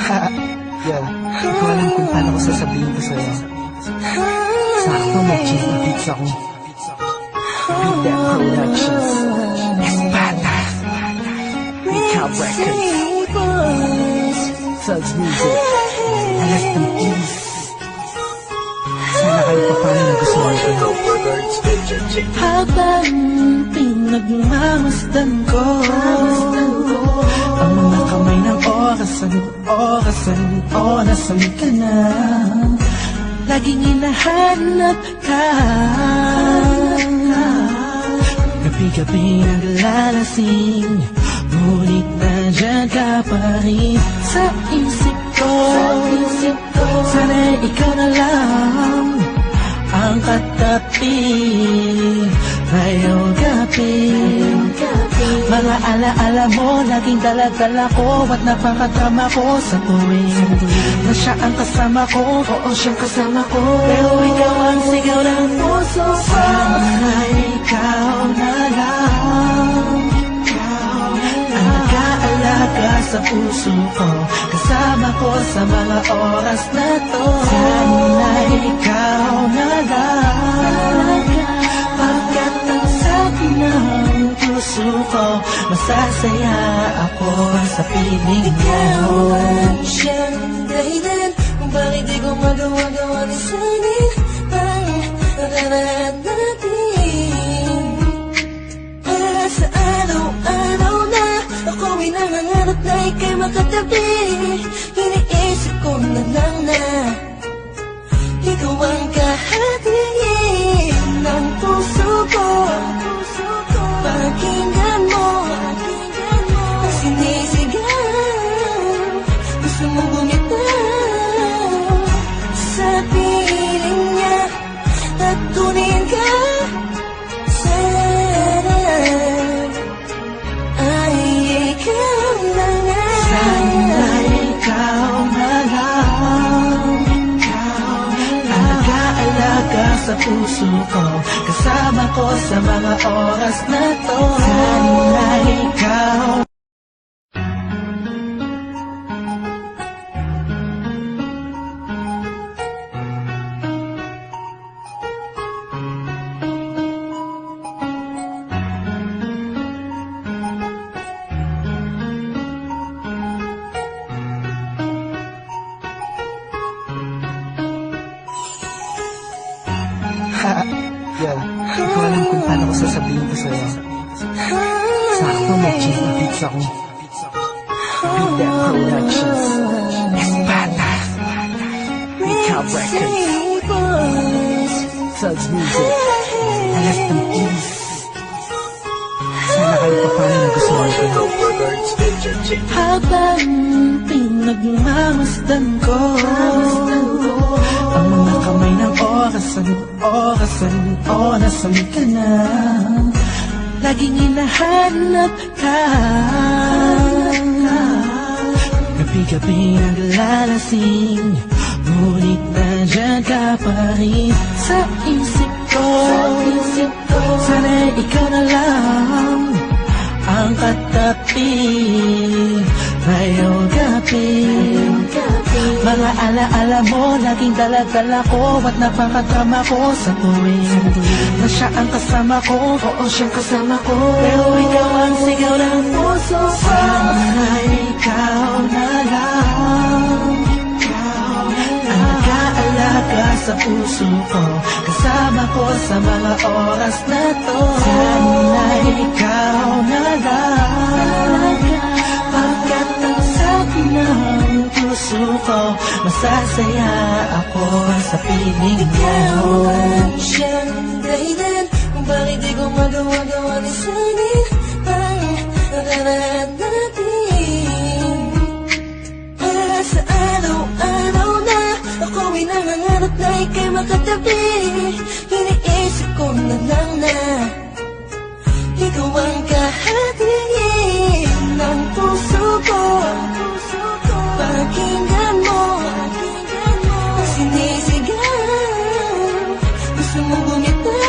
Yo, hindi ko alam kung paano ko sasabihin ko sa'yo. Sakto mag-cheesy beats ako. Beat That Productions, Espada, Recap Records, Thugs Music, Alas ng Peace. Sana kayo paano nagustuhan ko. Habang pinagmamasdan ko ang mga kamay ng orasan, o nasan ka na? Laging hinahanap ka. Gabi-gabi naglalasing, ngunit nandiyan ka pa rin sa isip ko. Sana'y ikaw na lang ang katabi ngayong gabi. Mga alaala mo laging dala-dala ko, at napakatama ko sa tuwing na siya ang kasama ko. Oo, siyang kasama ko, pero ikaw ang sigaw ng puso ko. Sana ikaw na lang ang nag-aalaga sa puso ko, kasama ko sa mga oras na to. Sana ikaw na lang, pagkat ang sabi ng puso ko, masasaya ako sa piling mo. Ikaw ang siyang dahilan kung bakit di ko magawa-gawa ni sanin ang nakaraan natin. Para sa araw-araw na ako'y nangangarap na ika'y makatabi, iniisip ko na lang na ikaw ang kahatiin ng puso ko. Pakinggan mo ang sinisigaw, gusto mong bumitaw sa piling niya at tunin ka. Sana ay ikaw na nga. Sana ikaw na lang ang nag-aalaga sa puso ko, kasama ko sa mga oras na to. Sana ikaw. Yo, hindi ko alam kung paano ko sasabihin ko sa'yo. Sakto mag-cheesy beats ako. Beat That Productions, Espada, Recap Records, Thugs Music, Alas ng Peace. Sana kayo paano nagustuhan ko. Habang pinagmamasdan ko ang mga kamay ng orasan, o nasan ka na? Laging hinahanap ka. Gabi-gabi naglalasing, ngunit nandiyan ka pa rin sa isip ko. Sana'y ikaw na lang ang katabi ngayong gabi. Mga alaala mo laging dala-dala ko, at napakatama ko sa tuwing na siya ang kasama ko. Oo, siyang kasama ko, pero ikaw ang sigaw ng puso ko. Sana ikaw na lang ang nag-aalaga sa puso ko, kasama ko sa mga oras na to. Sana ikaw na lang, pagkat ang sabi ng puso ko, masasaya ako sa piling mo. Ikaw ang siyang dahilan kung bakit di ko magawa-gawa ni sanin ang nakaraan natin. Para sa araw-araw na ako'y nangangarap na ika'y makatabi, iniisip ko na lang na ikaw ang kahatiin ng puso ko. Pakinggan mo ang sinisigaw, gusto mong bumitaw